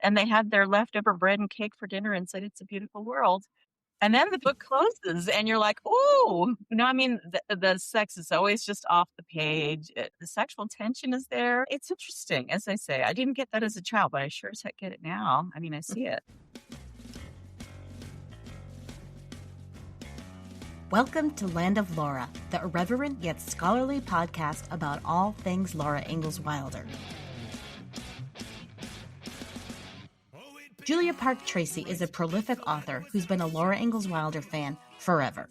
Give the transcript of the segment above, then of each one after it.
and they had their leftover bread and cake for dinner and said, "It's a beautiful world." And then the book closes and you're like, "Oh, I mean, the sex is always just off the page. The sexual tension is there. It's interesting." As I say, I didn't get that as a child, but I sure as heck get it now. I mean, I see it. Welcome to Land of Laura, the irreverent yet scholarly podcast about all things Laura Ingalls Wilder. Julia Park Tracey is a prolific author who's been a Laura Ingalls Wilder fan forever.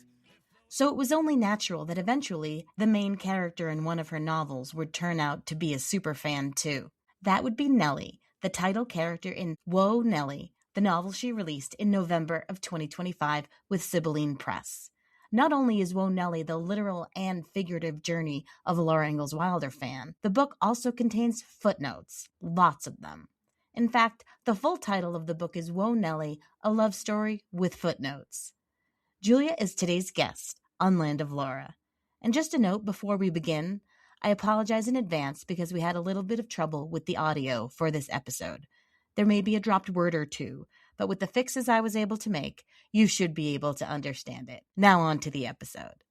So it was only natural that eventually the main character in one of her novels would turn out to be a superfan too. That would be Nelly, the title character in Whoa, Nelly, the novel she released in November of 2025 with Sibylline Press. Not only is Whoa, Nelly the literal and figurative journey of a Laura Ingalls Wilder fan, the book also contains footnotes, lots of them. In fact, the full title of the book is Whoa, Nelly, a love story with footnotes. Julia is today's guest on Land of Laura. And just a note before we begin, I apologize in advance because we had a little bit of trouble with the audio for this episode. There may be a dropped word or two, but with the fixes I was able to make, you should be able to understand it. Now on to the episode.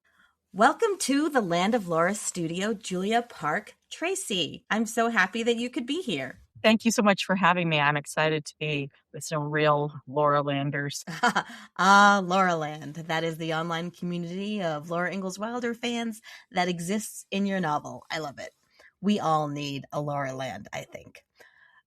Welcome to the Land of Laura studio, Julia Park Tracey. I'm so happy that you could be here. Thank you so much for having me. I'm excited to be with some real Laura Landers. Laura Land. That is the online community of Laura Ingalls Wilder fans that exists in your novel. I love it. We all need a Laura Land, I think.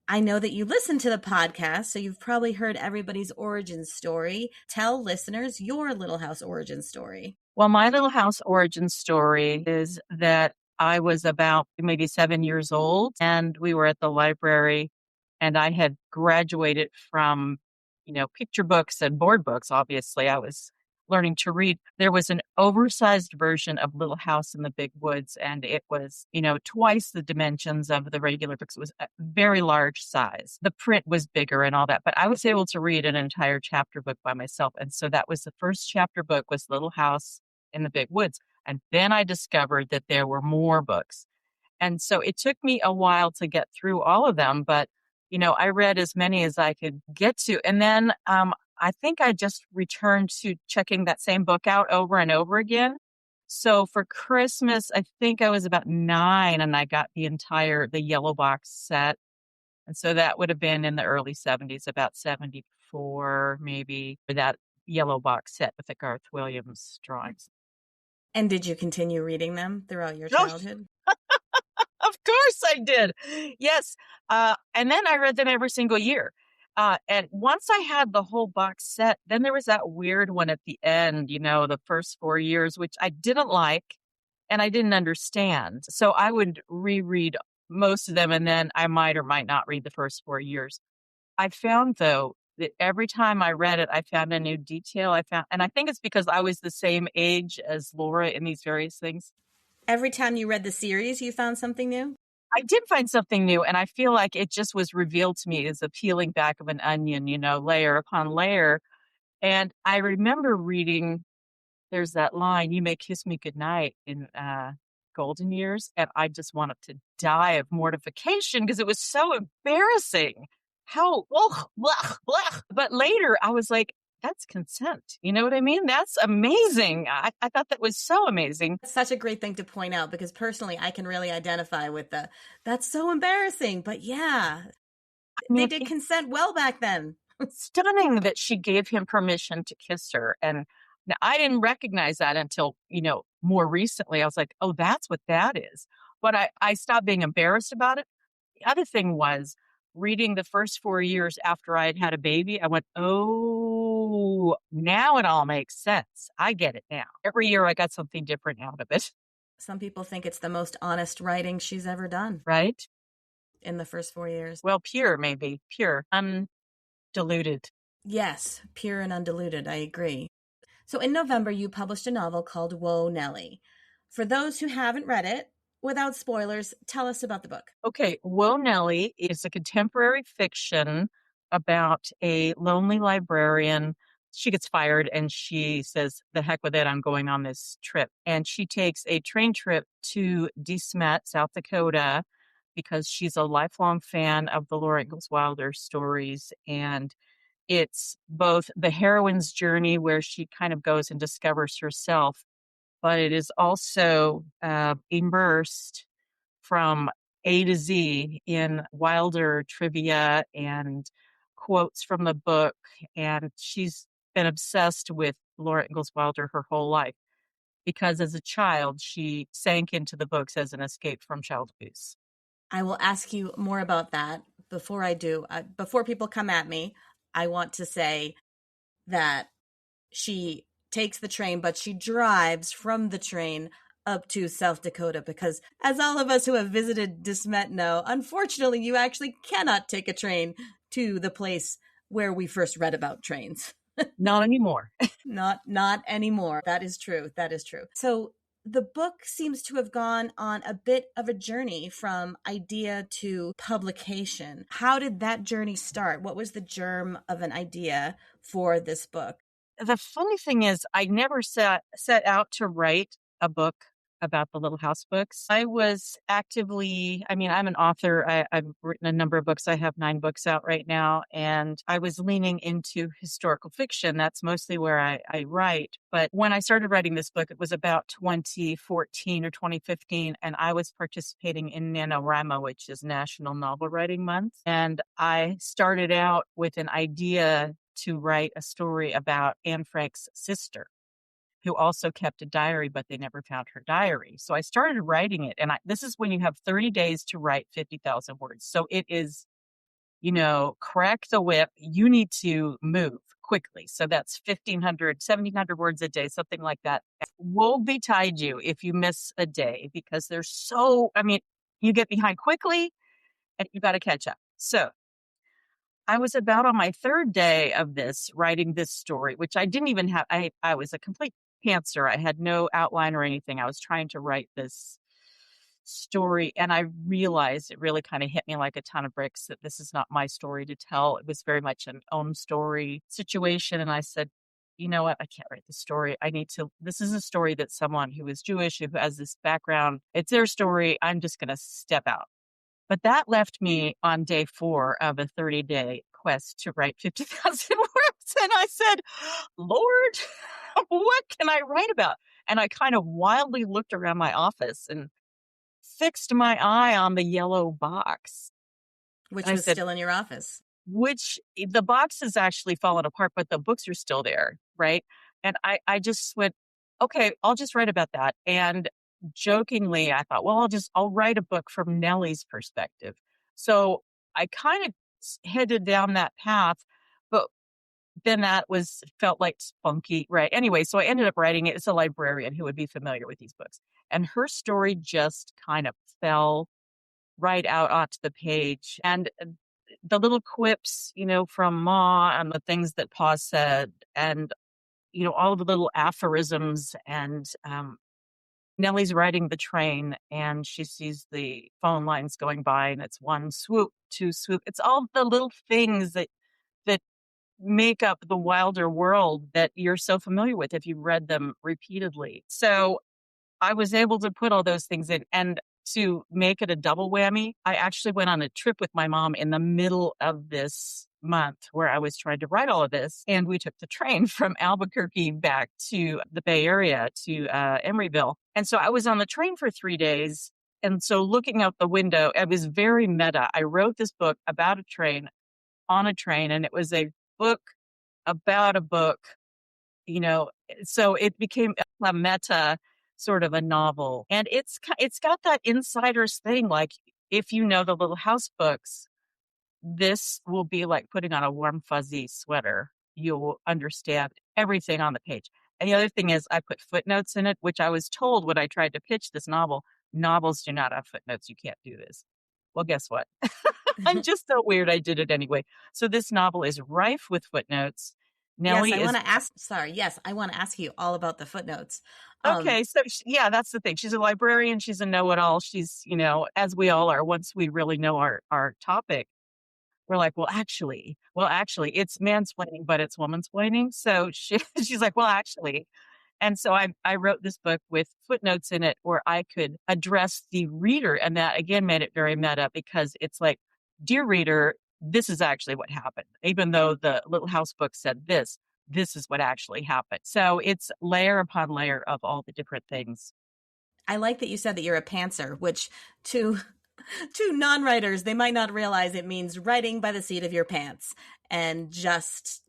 I know that you listen to the podcast, so you've probably heard everybody's origin story. Tell listeners your Little House origin story. Well, my Little House origin story is that I was about maybe 7 years old, and we were at the library, and I had graduated from, picture books and board books. Obviously, I was learning to read. There was an oversized version of Little House in the Big Woods, and it was, twice the dimensions of the regular books. It was a very large size. The print was bigger and all that, but I was able to read an entire chapter book by myself. And so that was the first chapter book, was Little House in the Big Woods. And then I discovered that there were more books. And so it took me a while to get through all of them, but, I read as many as I could get to. And then I think I just returned to checking that same book out over and over again. So for Christmas, I think I was about 9 and I got the yellow box set. And so that would have been in the early 70s, about 74, maybe, for that yellow box set with the Garth Williams drawings. And did you continue reading them throughout your childhood? Of course I did. Yes. And then I read them every single year. And once I had the whole box set, then there was that weird one at the end, the first 4 years, which I didn't like and I didn't understand. So I would reread most of them, and then I might or might not read the first 4 years. I found, though, that every time I read it, I found a new detail. And I think it's because I was the same age as Laura in these various things. Every time you read the series, you found something new? I did find something new, and I feel like it just was revealed to me as a peeling back of an onion, layer upon layer. And I remember reading, there's that line, "You may kiss me goodnight," in Golden Years, and I just wanted to die of mortification because it was so embarrassing. How, blah, blah, blah. But later I was like, that's consent. You know what I mean? That's amazing. I thought that was so amazing. It's such a great thing to point out because personally, I can really identify with that's so embarrassing. But yeah, they did consent well back then. Stunning that she gave him permission to kiss her. And now, I didn't recognize that until, more recently. I was like, oh, that's what that is. But I stopped being embarrassed about it. The other thing was reading the first 4 years after I had had a baby. I went, oh, now it all makes sense. I get it now. Every year I got something different out of it. Some people think it's the most honest writing she's ever done. Right? In the first 4 years. Well, pure, maybe. Pure. Undiluted. Yes, pure and undiluted. I agree. So in November, you published a novel called Whoa, Nelly. For those who haven't read it, without spoilers, tell us about the book. Okay. Whoa, Nelly is a contemporary fiction about a lonely librarian. She gets fired and she says, the heck with it, I'm going on this trip. And she takes a train trip to De Smet, South Dakota, because she's a lifelong fan of the Laura Ingalls Wilder stories. And it's both the heroine's journey where she kind of goes and discovers herself, but it is also immersed from A to Z in Wilder trivia and quotes from the book. And she's been obsessed with Laura Ingalls Wilder her whole life because as a child, she sank into the books as an escape from child abuse. I will ask you more about that. Before I do, before people come at me, I want to say that she takes the train, but she drives from the train up to South Dakota because, as all of us who have visited De Smet know, unfortunately, you actually cannot take a train to the place where we first read about trains. Not anymore. Not anymore. That is true. That is true. So the book seems to have gone on a bit of a journey from idea to publication. How did that journey start? What was the germ of an idea for this book? The funny thing is, I never set out to write a book about the Little House books. I was actively, I mean, I'm an author. I've written a number of books. I have 9 books out right now, and I was leaning into historical fiction. That's mostly where I write. But when I started writing this book, it was about 2014 or 2015, and I was participating in NaNoWriMo, which is National Novel Writing Month. And I started out with an idea to write a story about Anne Frank's sister, who also kept a diary, but they never found her diary. So I started writing it. And this is when you have 30 days to write 50,000 words. So it is, crack the whip. You need to move quickly. So that's 1,500, 1,700 words a day, something like that. Woe betide you if you miss a day because you get behind quickly and you got to catch up. So I was about on my 3rd day of writing this story, which I didn't even have. I was a complete pantser. I had no outline or anything. I was trying to write this story, and I realized it really kind of hit me like a ton of bricks that this is not my story to tell. It was very much an own story situation. And I said, you know what? I can't write the story. This is a story that someone who is Jewish, who has this background, it's their story. I'm just going to step out. But that left me on day 4 of a 30-day quest to write 50,000 words. And I said, Lord, what can I write about? And I kind of wildly looked around my office and fixed my eye on the yellow box. Which was still in your office. Which the box has actually fallen apart, but the books are still there, right? And I just went, okay, I'll just write about that. And jokingly, I thought, well, I'll write a book from Nelly's perspective. So I kind of headed down that path, but then felt like spunky, right? Anyway, so I ended up writing it. It's a librarian who would be familiar with these books. And her story just kind of fell right out onto the page. And the little quips, from Ma and the things that Pa said and, all the little aphorisms and, Nelly's riding the train and she sees the phone lines going by and it's 1 swoop, 2 swoop. It's all the little things that make up the Wilder world that you're so familiar with if you've read them repeatedly. So I was able to put all those things in. And to make it a double whammy, I actually went on a trip with my mom in the middle of this month where I was trying to write all of this. And we took the train from Albuquerque back to the Bay Area to Emeryville. And so I was on the train for 3 days. And so looking out the window, it was very meta. I wrote this book about a train on a train, and it was a book about a book, so it became a meta sort of a novel. And it's got that insider's thing. Like, if you know the Little House books, this will be like putting on a warm, fuzzy sweater. You'll understand everything on the page. And the other thing is I put footnotes in it, which I was told when I tried to pitch this novel, novels do not have footnotes. You can't do this. Well, guess what? I'm just so weird. I did it anyway. So this novel is rife with footnotes. Nelly yes, I want to ask. Sorry. Yes, I want to ask you all about the footnotes. Okay, so that's the thing. She's a librarian. She's a know-it-all. She's, as we all are. Once we really know our topic, we're like, well, actually, it's mansplaining, but it's womansplaining. So she's like, well, actually, And so I wrote this book with footnotes in it where I could address the reader. And that again made it very meta because it's like, dear reader, this is actually what happened. Even though the Little House book said this is what actually happened. So it's layer upon layer of all the different things. I like that you said that you're a pantser, which to to non-writers, they might not realize it means writing by the seat of your pants and just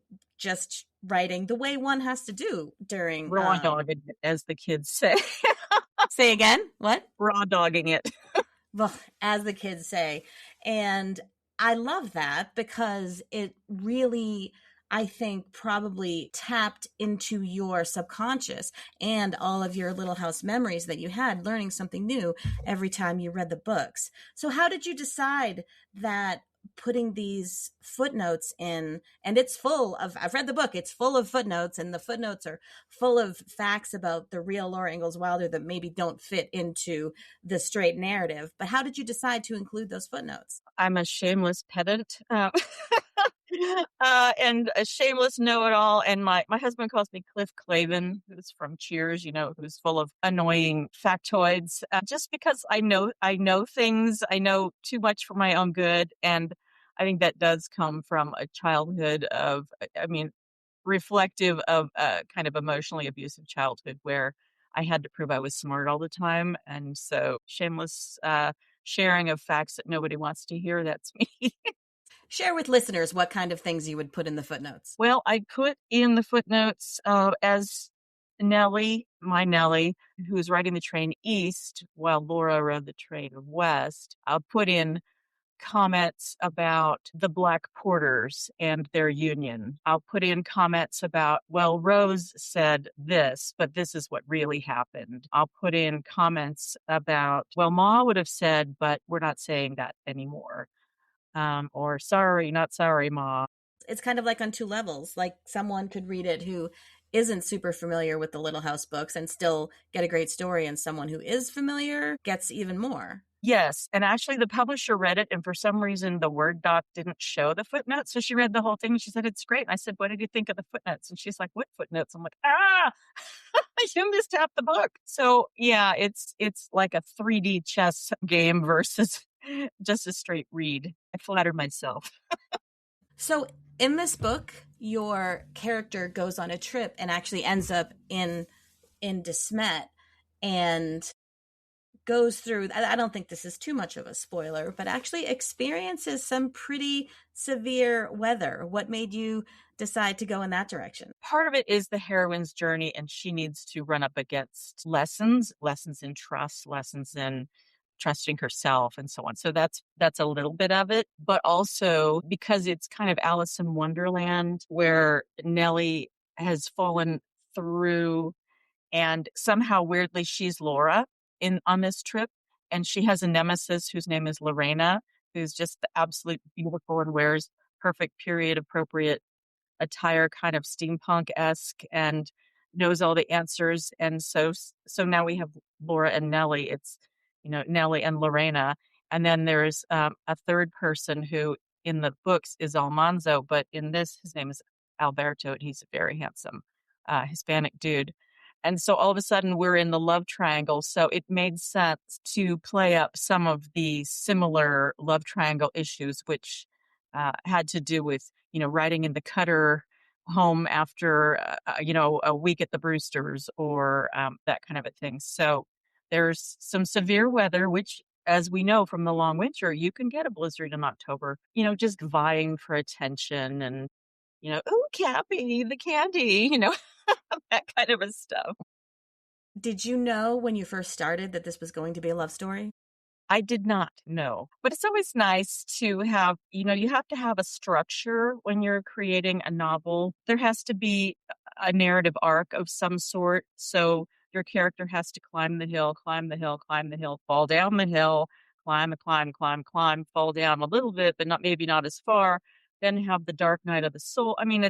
writing the way one has to do during Raw dogging it, as the kids say. say again? What? Raw dogging it. Well, as the kids say. And I love that because it really, I think, probably tapped into your subconscious and all of your Little House memories that you had learning something new every time you read the books. So, how did you decide that putting these footnotes in, and it's full of, I've read the book, it's full of footnotes, and the footnotes are full of facts about the real Laura Ingalls Wilder that maybe don't fit into the straight narrative. But how did you decide to include those footnotes? I'm a shameless pedant. And a shameless know-it-all. And my husband calls me Cliff Clavin, who's from Cheers, who's full of annoying factoids. Just because I know things, I know too much for my own good, and I think that does come from a childhood of, I mean, reflective of a kind of emotionally abusive childhood where I had to prove I was smart all the time, and so shameless sharing of facts that nobody wants to hear. That's me. Share with listeners what kind of things you would put in the footnotes. Well, I put in the footnotes as Nelly, my Nelly, who was riding the train east while Laura rode the train west. I'll put in comments about the Black Porters and their union. I'll put in comments about, well, Rose said this, but this is what really happened. I'll put in comments about, well, Ma would have said, but we're not saying that anymore. Or sorry, not sorry, Ma. It's kind of like on two levels. Like someone could read it who isn't super familiar with the Little House books and still get a great story, and someone who is familiar gets even more. Yes, and actually the publisher read it, and for some reason the Word doc didn't show the footnotes, so she read the whole thing, and she said, "It's great." And I said, "What did you think of the footnotes?" And she's like, "What footnotes?" I'm like, "Ah, you missed half the book." So yeah, it's like a 3D chess game versus just a straight read. I flatter myself. So in this book, your character goes on a trip and actually ends up in Desmet and goes through, I don't think this is too much of a spoiler, but actually experiences some pretty severe weather. What made you decide to go in that direction? Part of it is the heroine's journey, and she needs to run up against lessons in trust, lessons in trusting herself, and so on. So that's a little bit of it, but also because it's kind of Alice in Wonderland where Nelly has fallen through, and somehow weirdly she's Laura in on this trip, and she has a nemesis whose name is Lorena, who's just the absolute beautiful and wears perfect period appropriate attire, kind of steampunk-esque, and knows all the answers. And so now we have Laura and Nelly. It's, Nelly and Lorena. And then there's a third person who in the books is Almanzo, but in this, his name is Alberto, and he's a very handsome Hispanic dude. And so all of a sudden we're in the love triangle. So it made sense to play up some of the similar love triangle issues, which had to do with, riding in the Cutter home after, a week at the Brewsters, or that kind of a thing. So there's some severe weather, which, as we know from the long winter, you can get a blizzard in October, just vying for attention and, oh, Cappy, the candy, that kind of a stuff. Did you know when you first started that this was going to be a love story? I did not know, but it's always nice to have, you have to have a structure when you're creating a novel. There has to be a narrative arc of some sort. So your character has to climb the hill, climb the hill, climb the hill, fall down the hill, climb, fall down a little bit, but maybe not as far. Then have the dark night of the soul. I mean,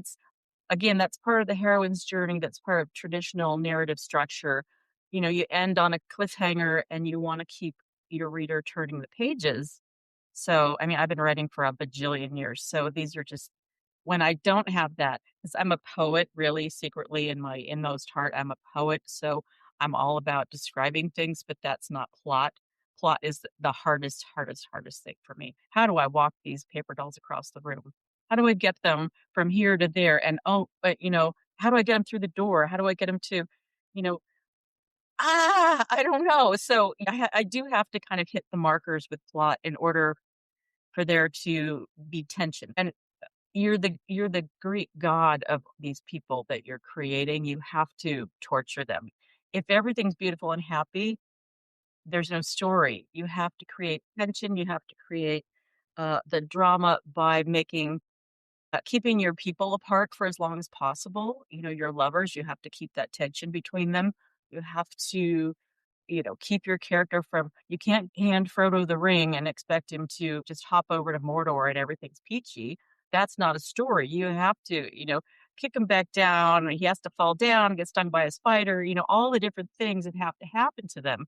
again, that's part of the heroine's journey. That's part of traditional narrative structure. You end on a cliffhanger and you want to keep your reader turning the pages. So, I mean, I've been writing for a bajillion years. So these are just when I don't have that, because I'm a poet really secretly in my inmost heart, I'm a poet. So I'm all about describing things, but that's not plot. Plot is the hardest thing for me. How do I walk these paper dolls across the room? How do I get them from here to there? And oh, but how do I get them through the door? How do I get them to, you know, I don't know. So I do have to kind of hit the markers with plot in order for there to be tension. And you're the Greek god of these people that you're creating. You have to torture them. If everything's beautiful and happy, there's no story. You have to create tension. You have to create the drama by making keeping your people apart for as long as possible. Your lovers. You have to keep that tension between them. You have to keep your character from, you can't hand Frodo the ring and expect him to just hop over to Mordor and everything's peachy. That's not a story. You have to, kick him back down. He has to fall down, get stung by a spider, all the different things that have to happen to them.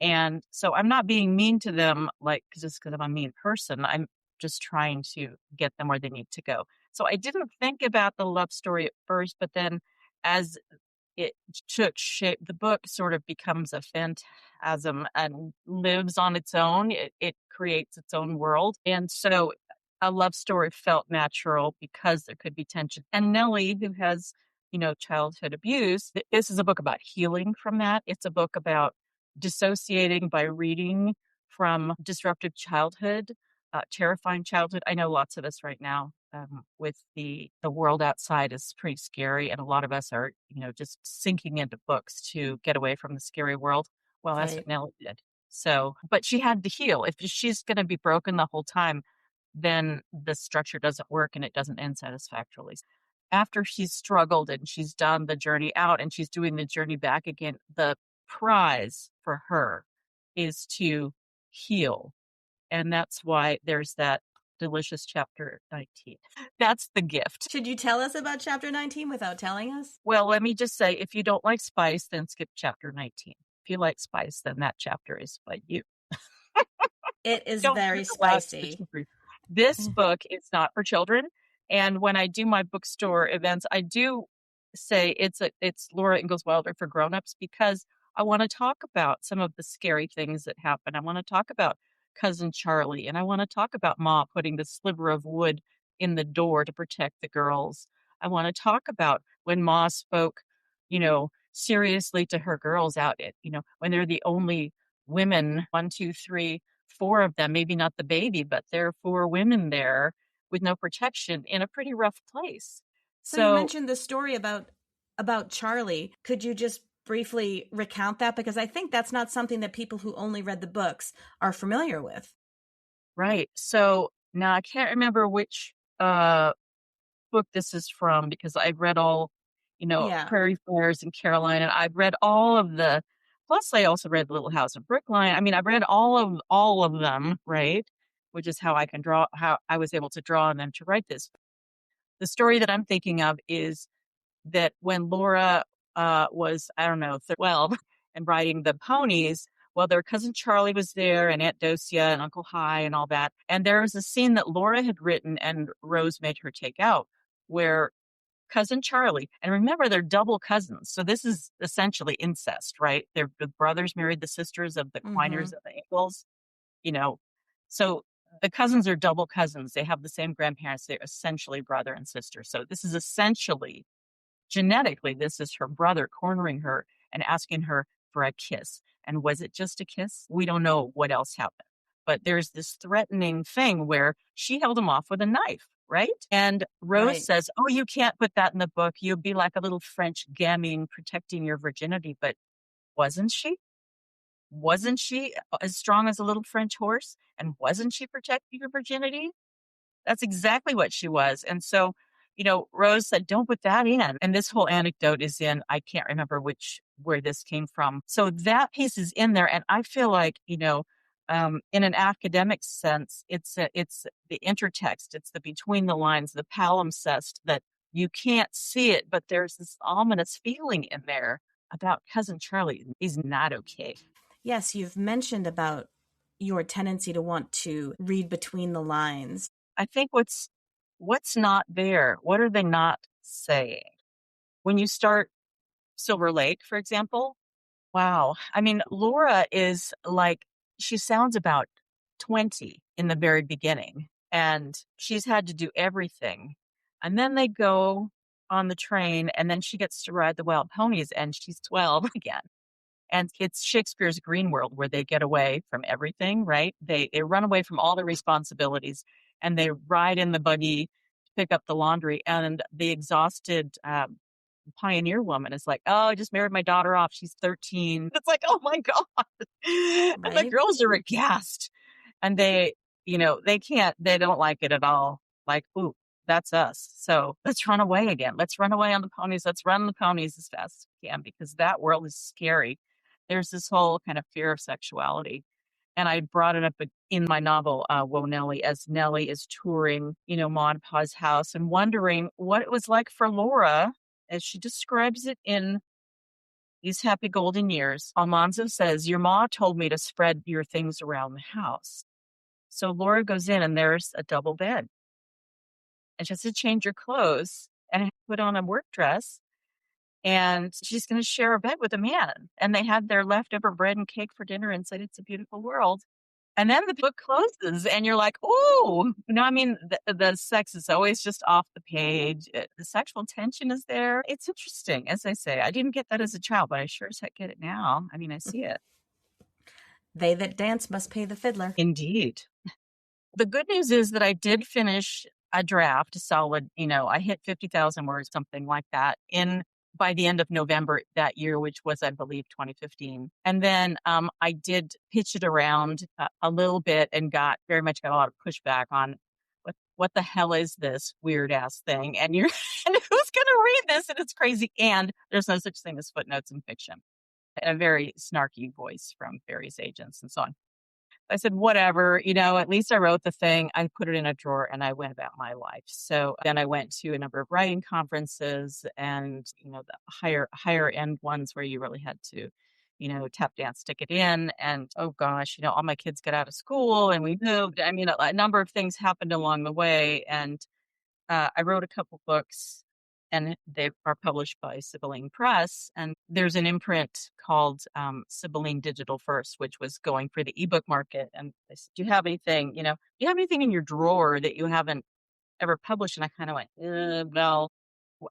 And so I'm not being mean to them, like, just because I'm a mean person. I'm just trying to get them where they need to go. So I didn't think about the love story at first, but then as it took shape, the book sort of becomes a phantasm and lives on its own. It creates its own world. And so a love story felt natural because there could be tension. And Nelly, who has, childhood abuse, this is a book about healing from that. It's a book about dissociating by reading from disruptive childhood, terrifying childhood. I know lots of us right now with the world outside is pretty scary, and a lot of us are, just sinking into books to get away from the scary world. Well, that's Right. what Nelly did. So, but she had to heal. If she's going to be broken the whole time, then the structure doesn't work and it doesn't end satisfactorily. After she's struggled and she's done the journey out and she's doing the journey back again, the prize for her is to heal. And that's why there's that delicious chapter 19. That's the gift. Should you tell us about chapter 19 without telling us? Well, let me just say, if you don't like spice, then skip chapter 19. If you like spice, then that chapter is by you. It is Don't read very the last spicy. This book is not for children. And when I do my bookstore events, I do say it's Laura Ingalls Wilder for grown-ups because I want to talk about some of the scary things that happen. I want to talk about cousin Charlie, and I want to talk about Ma putting the sliver of wood in the door to protect the girls. I want to talk about when Ma spoke, seriously to her girls out at, when they're the only women, one, two, three, four of them, maybe not the baby, but there are four women there with no protection in a pretty rough place. So you So, mentioned the story about Charlie. Could you just briefly recount that? Because I think that's not something that people who only read the books are familiar with. right. So now I can't remember which book this is from because I've read all, Yeah. Prairie Fires in Carolina. I've read all of plus I also read Little House of Brookline. I mean, I've read all of them, right? Which is how I was able to draw on them to write this. The story that I'm thinking of is that when Laura was, I don't know, 12 and riding the ponies, well, their cousin Charlie was there and Aunt Docia and Uncle Hi and all that. And there was a scene that Laura had written and Rose made her take out where cousin Charlie, and remember, they're double cousins. So this is essentially incest, right? The brothers married the sisters of the Mm-hmm. Quiners of the Ingalls, you know. So the cousins are double cousins. They have the same grandparents. They're essentially brother and sister. So this is essentially genetically, this is her brother cornering her and asking her for a kiss. And was it just a kiss? We don't know what else happened. But there's this threatening thing where she held him off with a knife, right? And Rose Right. says, "Oh, you can't put that in the book. You'll be like a little French gamine protecting your virginity." But wasn't she? Wasn't she as strong as a little French horse? And wasn't she protecting her virginity? That's exactly what she was. And so, Rose said, "Don't put that in." And this whole anecdote is in, I can't remember where this came from. So that piece is in there. And I feel like, in an academic sense, it's the intertext, it's the between the lines, the palimpsest that you can't see it, but there's this ominous feeling in there about cousin Charlie. He's not okay. Yes, you've mentioned about your tendency to want to read between the lines. I think what's not there? What are they not saying? When you start Silver Lake, for example, wow. I mean, Laura is like, she sounds about 20 in the very beginning, and she's had to do everything. And then they go on the train, and then she gets to ride the wild ponies, and she's 12 again. And it's Shakespeare's Green World where they get away from everything, right? They run away from all their responsibilities and they ride in the buggy to pick up the laundry. And the exhausted pioneer woman is like, "Oh, I just married my daughter off. She's 13." It's like, oh my God. And the Right? girls are aghast. And they don't like it at all. Like, ooh, that's us. So let's run away again. Let's run away on the ponies. Let's run the ponies as fast as we can because that world is scary. There's this whole kind of fear of sexuality. And I brought it up in my novel, Whoa, Nelly, as Nelly is touring, Ma and Pa's house and wondering what it was like for Laura as she describes it in these happy golden years. Almanzo says, "Your ma told me to spread your things around the house." So Laura goes in and there's a double bed. And she has to change her clothes and put on a work dress. And she's going to share a bed with a man. And they had their leftover bread and cake for dinner and said, "It's a beautiful world." And then the book closes and you're like, oh, I mean, the sex is always just off the page. The sexual tension is there. It's interesting. As I say, I didn't get that as a child, but I sure as heck get it now. I mean, I see it. They that dance must pay the fiddler. Indeed. The good news is that I did finish a draft, a solid, I hit 50,000 words, something like that, by the end of November that year, which was, I believe, 2015. And then I did pitch it around a little bit and got a lot of pushback on what the hell is this weird ass thing? And and who's going to read this? And it's crazy. And there's no such thing as footnotes in fiction. A very snarky voice from various agents and so on. I said, whatever, at least I wrote the thing. I put it in a drawer and I went about my life. So then I went to a number of writing conferences and, the higher end ones where you really had to, tap dance, stick it in. And oh gosh, all my kids got out of school and we moved. I mean, a number of things happened along the way. And I wrote a couple books and they are published by Sibylline Press. And there's an imprint called Sibylline Digital First, which was going for the ebook market. And they said, "Do you have anything, in your drawer that you haven't ever published?" And I kind of went, "No,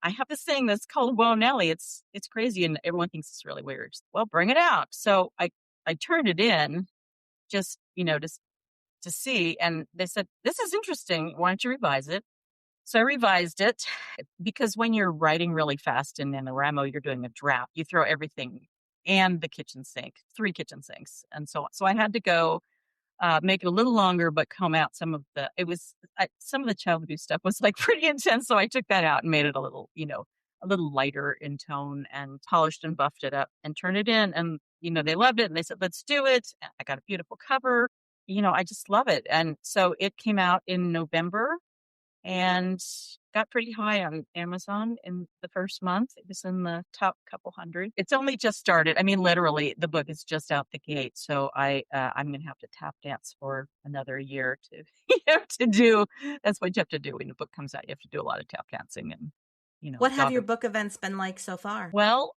I have this thing that's called Whoa, Nelly. It's crazy. And everyone thinks it's really weird." Well, bring it out. So I turned it in just, to see. And they said, "This is interesting. Why don't you revise it?" So I revised it because when you're writing really fast in NaNoWriMo, you're doing a draft. You throw everything and the kitchen sink, 3 kitchen sinks. And so I had to go make it a little longer, but comb out some of some of the child abuse stuff was like pretty intense. So I took that out and made it a little, a little lighter in tone and polished and buffed it up and turned it in. And, they loved it and they said, "Let's do it." I got a beautiful cover. I just love it. And so it came out in November and got pretty high on Amazon in the first month. It was in the top couple hundred. It's only just started. I mean, literally, the book is just out the gate. So I'm going to have to tap dance for another year to to do. That's what you have to do when the book comes out. You have to do a lot of tap dancing and. What have your book events been like so far? Well,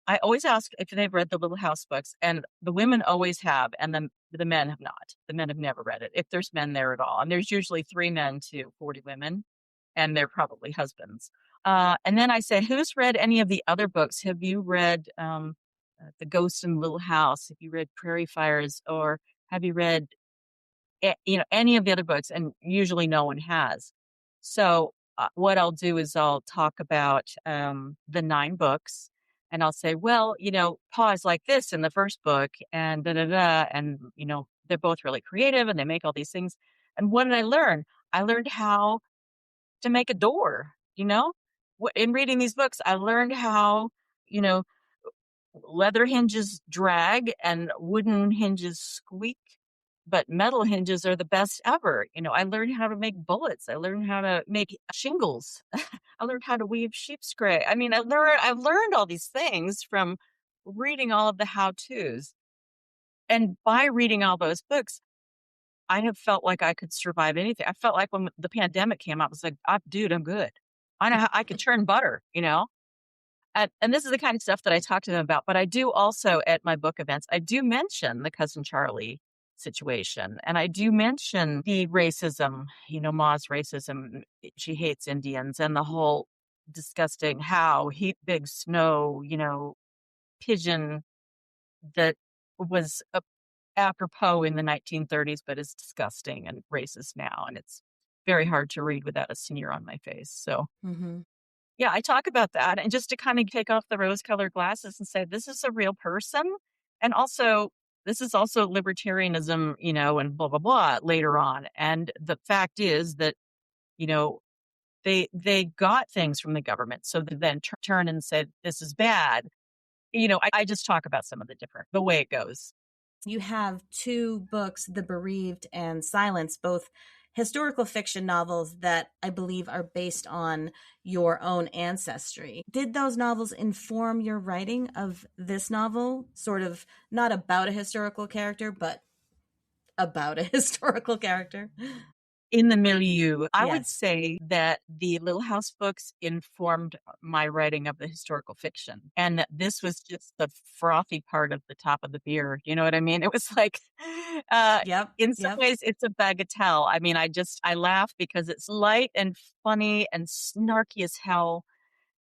I always ask if they've read the Little House books, and the women always have, and the men have not. The men have never read it, if there's men there at all. And there's usually 3 men to 40 women, and they're probably husbands. And then I say, "Who's read any of the other books? Have you read The Ghost in the Little House? Have you read Prairie Fires? Or have you read any of the other books?" And usually no one has. So what I'll do is I'll talk about the 9 books, and I'll say, "Well, Pa's like this in the first book, and da da da," and they're both really creative, and they make all these things. And what did I learn? I learned how to make a door. In reading these books, I learned how leather hinges drag and wooden hinges squeak, but metal hinges are the best ever. I learned how to make bullets. I learned how to make shingles. I learned how to weave sheep's gray. I mean, I've learned all these things from reading all of the how-tos. And by reading all those books, I have felt like I could survive anything. I felt like when the pandemic came out, I was like, dude, I'm good. I know how I could churn butter, you know? And this is the kind of stuff that I talk to them about. But I do also at my book events, I do mention the Cousin Charlie situation. And I do mention the racism, Ma's racism. She hates Indians and the whole disgusting how heat, big snow, pigeon that was apropos in the 1930s, but is disgusting and racist now. And it's very hard to read without a sneer on my face. So, Mm-hmm. yeah, I talk about that. And just to kind of take off the rose colored glasses and say, this is a real person. And also, this is also libertarianism, and blah, blah, blah later on. And the fact is that, you know, they got things from the government. So they then turn and said, this is bad. I just talk about some of the way it goes. You have two books, The Bereaved and Silence, both historical fiction novels that I believe are based on your own ancestry. Did those novels inform your writing of this novel? Sort of not about a historical character, but about a historical character? In the milieu, I would Yes. say that the Little House books informed my writing of the historical fiction, and that this was just the frothy part of the top of the beer. You know what I mean? It was like, uh, Yep. in some Yep. ways, it's a bagatelle. I mean, I laugh because it's light and funny and snarky as hell,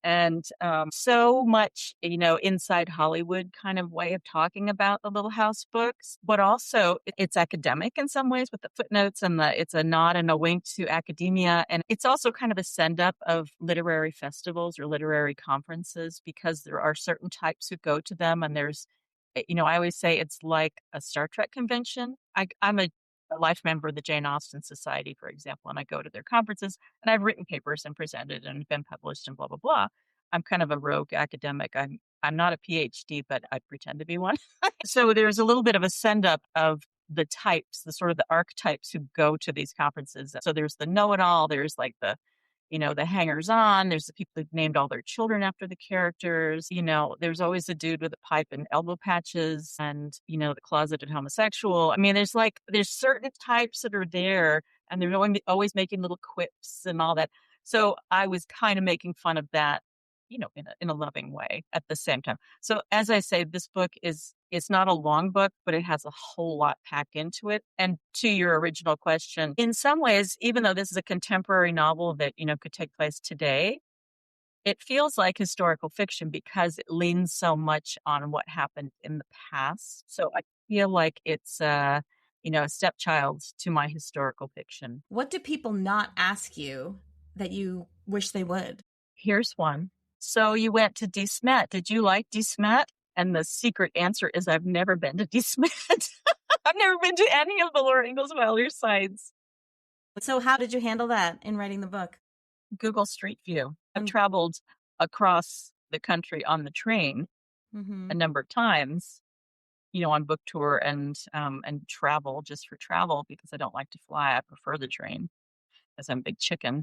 and so much, inside Hollywood kind of way of talking about the Little House books, but also it's academic in some ways with the footnotes and it's a nod and a wink to academia. And it's also kind of a send up of literary festivals or literary conferences because there are certain types who go to them. And I always say it's like a Star Trek convention. I'm a life member of the Jane Austen Society, for example, and I go to their conferences and I've written papers and presented and been published and blah, blah, blah. I'm kind of a rogue academic. I'm not a PhD, but I pretend to be one. So there's a little bit of a send up of the types, the sort of the archetypes who go to these conferences. So there's the know-it-all, there's like the hangers on, there's the people who've named all their children after the characters, there's always a dude with a pipe and elbow patches and, the closeted homosexual. I mean, there's certain types that are there and they're always making little quips and all that. So I was kind of making fun of that, in a loving way at the same time. So as I say, this book it's not a long book, but it has a whole lot packed into it. And to your original question, in some ways, even though this is a contemporary novel that, could take place today, it feels like historical fiction because it leans so much on what happened in the past. So I feel like it's a stepchild to my historical fiction. What do people not ask you that you wish they would? Here's one. So you went to De Smet. Did you like De Smet? And the secret answer is I've never been to De Smet. I've never been to any of the Laura Ingalls Wilder sites. So, how did you handle that in writing the book? Google Street View. I've Mm. traveled across the country on the train Mm-hmm. a number of times, on book tour and travel just for travel because I don't like to fly. I prefer the train because I'm a big chicken.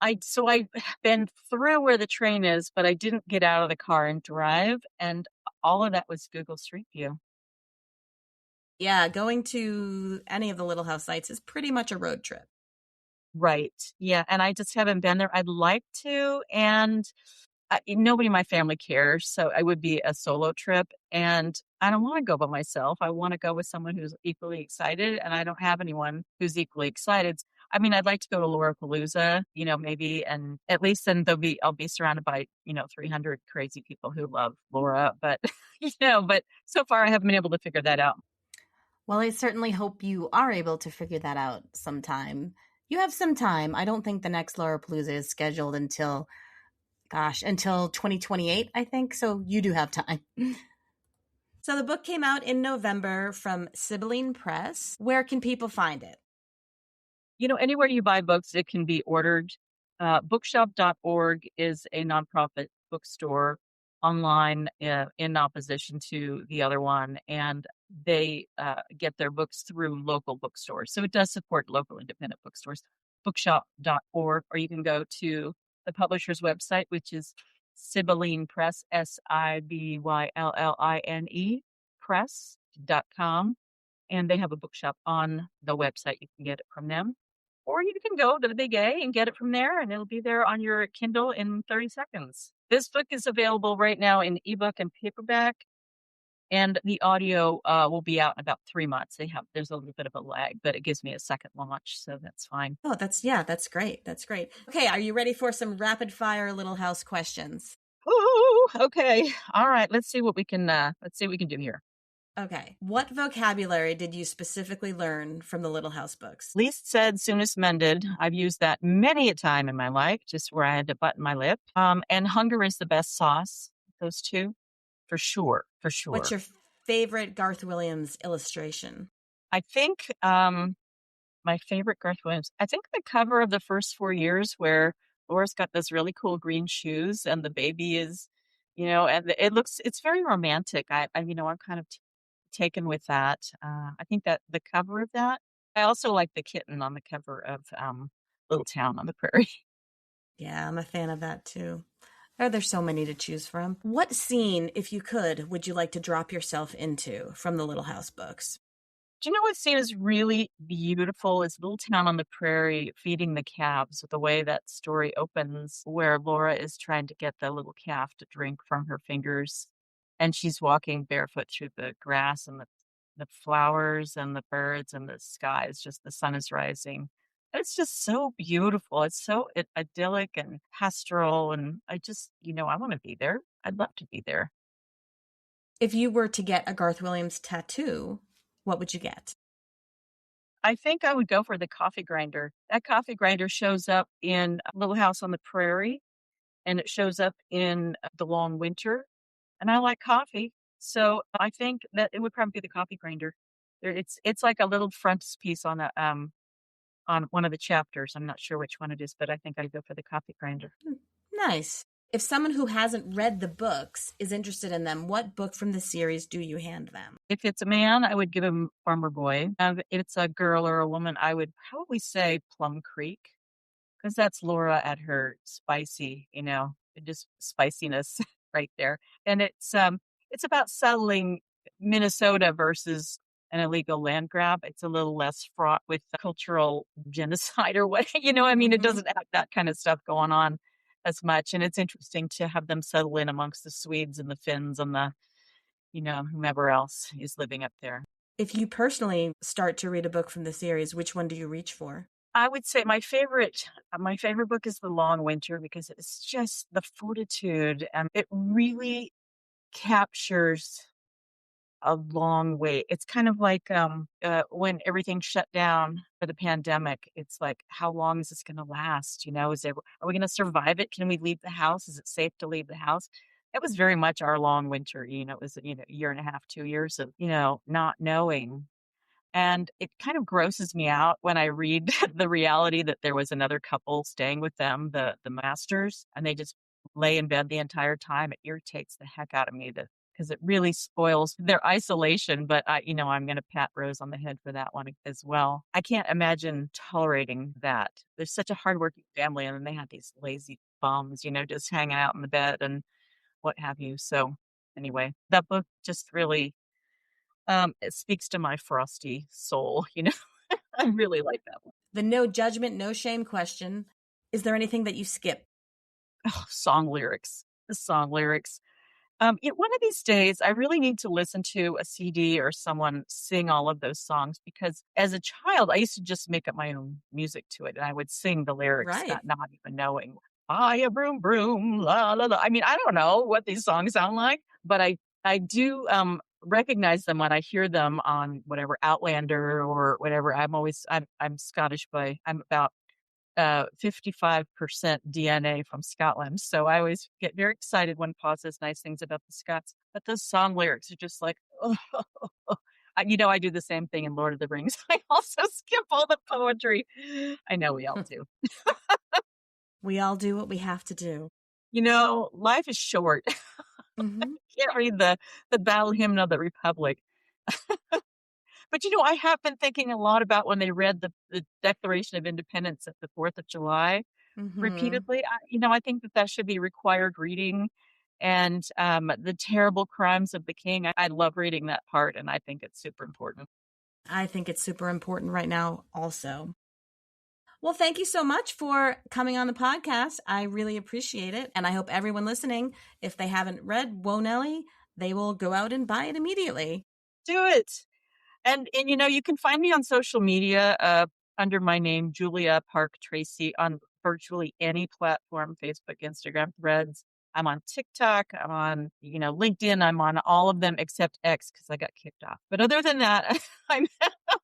I've been through where the train is, but I didn't get out of the car and drive, and all of that was Google Street View. Yeah, going to any of the Little House sites is pretty much a road trip. Right. Yeah, and I just haven't been there. I'd like to, and nobody in my family cares, so it would be a solo trip, and I don't wanna go by myself. I wanna go with someone who's equally excited, and I don't have anyone who's equally excited. I mean, I'd like to go to Laurapalooza, maybe, and at least then I'll be surrounded by, 300 crazy people who love Laura, but, but so far I haven't been able to figure that out. Well, I certainly hope you are able to figure that out sometime. You have some time. I don't think the next Lollapalooza is scheduled until 2028, I think. So you do have time. So the book came out in November from Sibylline Press. Where can people find it? Anywhere you buy books, it can be ordered. Bookshop.org is a nonprofit bookstore online in opposition to the other one, and they get their books through local bookstores. So it does support local independent bookstores. Bookshop.org, or you can go to the publisher's website, which is Sibylline Press, Sibylline press.com. and they have a bookshop on the website. You can get it from them. Or you can go to the Big A and get it from there, and it'll be there on your Kindle in 30 seconds. This book is available right now in ebook and paperback, and the audio will be out in about 3 months. There's a little bit of a lag, but it gives me a second launch, so that's fine. Oh, that's great. That's great. Okay, are you ready for some rapid fire Little House questions? Ooh, okay. All right, let's see what we can do here. Okay. What vocabulary did you specifically learn from the Little House books? Least said, soonest mended. I've used that many a time in my life, just where I had to button my lip. And hunger is the best sauce. Those two, for sure, for What's sure. your favorite Garth Williams illustration? I think my favorite Garth Williams. I think the cover of the first 4 years, where Laura's got those really cool green shoes, and the baby is, and it's very romantic. I'm kind of taken with that. I think that the cover of that. I also like the kitten on the cover of Little Town on the Prairie. Yeah, I'm a fan of that too. Oh, there's so many to choose from. What scene, if you could, would you like to drop yourself into from the Little House books? Do you know what scene is really beautiful? Is Little Town on the Prairie feeding the calves. The way that story opens, where Laura is trying to get the little calf to drink from her fingers, and she's walking barefoot through the grass and the flowers and the birds and the sky. It's just the sun is rising. It's just so beautiful. It's so idyllic and pastoral, and I want to be there. I'd love to be there. If you were to get a Garth Williams tattoo, what would you get? I think I would go for the coffee grinder. That coffee grinder shows up in Little House on the Prairie, and it shows up in The Long Winter, and I like coffee, so I think that it would probably be the coffee grinder. It's like a little frontispiece on one of the chapters. I'm not sure which one it is, but I think I'd go for the coffee grinder. Nice. If someone who hasn't read the books is interested in them, what book from the series do you hand them? If it's a man, I would give him Farmer Boy. If it's a girl or a woman, I would probably say Plum Creek, because that's Laura at her spicy, just spiciness right there. And it's about settling Minnesota versus an illegal land grab. It's a little less fraught with cultural genocide or what, I mean, it doesn't have that kind of stuff going on as much. And it's interesting to have them settle in amongst the Swedes and the Finns and whomever else is living up there. If you personally start to read a book from the series, which one do you reach for? I would say my favorite book is The Long Winter, because it's just the fortitude, and it really captures a long wait. It's kind of like when everything shut down for the pandemic. It's like, how long is this going to last? Are we going to survive it? Can we leave the house? Is it safe to leave the house? It was very much our long winter. It was a year and a half, 2 years of not knowing. And it kind of grosses me out when I read the reality that there was another couple staying with them, the masters, and they just lay in bed the entire time. It irritates the heck out of me because it really spoils their isolation. But I'm going to pat Rose on the head for that one as well. I can't imagine tolerating that. There's such a hardworking family, and then they have these lazy bums, just hanging out in the bed and what have you. So anyway, that book just really it speaks to my frosty soul. I really like that one. The no judgment, no shame question. Is there anything that you skip? Oh, song lyrics. The song lyrics. One of these days, I really need to listen to a CD or someone sing all of those songs, because as a child, I used to just make up my own music to it, and I would sing the lyrics, Right. not even knowing. "I a broom broom, la la la." I mean, I don't know what these songs sound like, but I do recognize them when I hear them on whatever Outlander or whatever. I'm Scottish I'm about 55% DNA from Scotland. So I always get very excited when Paul says nice things about the Scots. But those song lyrics are just like, oh. I do the same thing in Lord of the Rings. I also skip all the poetry. I know we all do. We all do what we have to do. Life is short. Mm-hmm. Can't read the battle hymn of the Republic. But I have been thinking a lot about when they read the Declaration of Independence at the 4th of July repeatedly. I think that should be required reading. And the terrible crimes of the king. I love reading that part, and I think it's super important. I think it's super important right now also. Well, thank you so much for coming on the podcast. I really appreciate it. And I hope everyone listening, if they haven't read Whoa, Nelly, they will go out and buy it immediately. Do it. And you can find me on social media under my name, Julia Park Tracey, on virtually any platform, Facebook, Instagram, Threads. I'm on TikTok. I'm on, LinkedIn. I'm on all of them except X because I got kicked off. But other than that, I'm,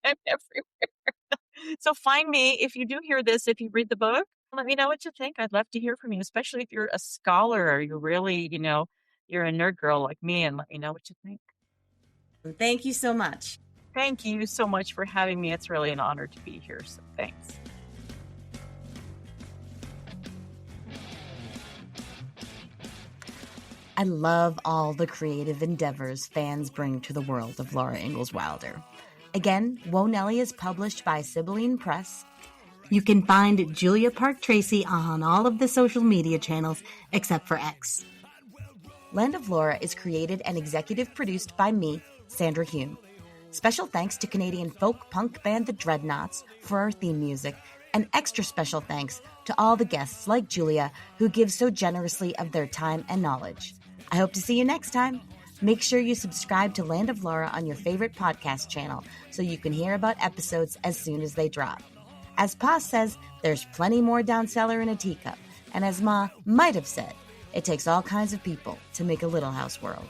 I'm everywhere. So find me if you do hear this, if you read the book, let me know what you think. I'd love to hear from you, especially if you're a scholar or you're really, you're a nerd girl like me, and let me know what you think. Thank you so much. Thank you so much for having me. It's really an honor to be here. So thanks. I love all the creative endeavors fans bring to the world of Laura Ingalls Wilder. Again, Whoa, Nelly is published by Sibylline Press. You can find Julia Park Tracey on all of the social media channels except for X. Land of Laura is created and executive produced by me, Sandra Hume. Special thanks to Canadian folk punk band The Dreadnaughts for our theme music, and extra special thanks to all the guests like Julia who give so generously of their time and knowledge. I hope to see you next time. Make sure you subscribe to Land of Laura on your favorite podcast channel so you can hear about episodes as soon as they drop. As Pa says, there's plenty more down cellar in a teacup, and as Ma might have said, it takes all kinds of people to make a Little House world.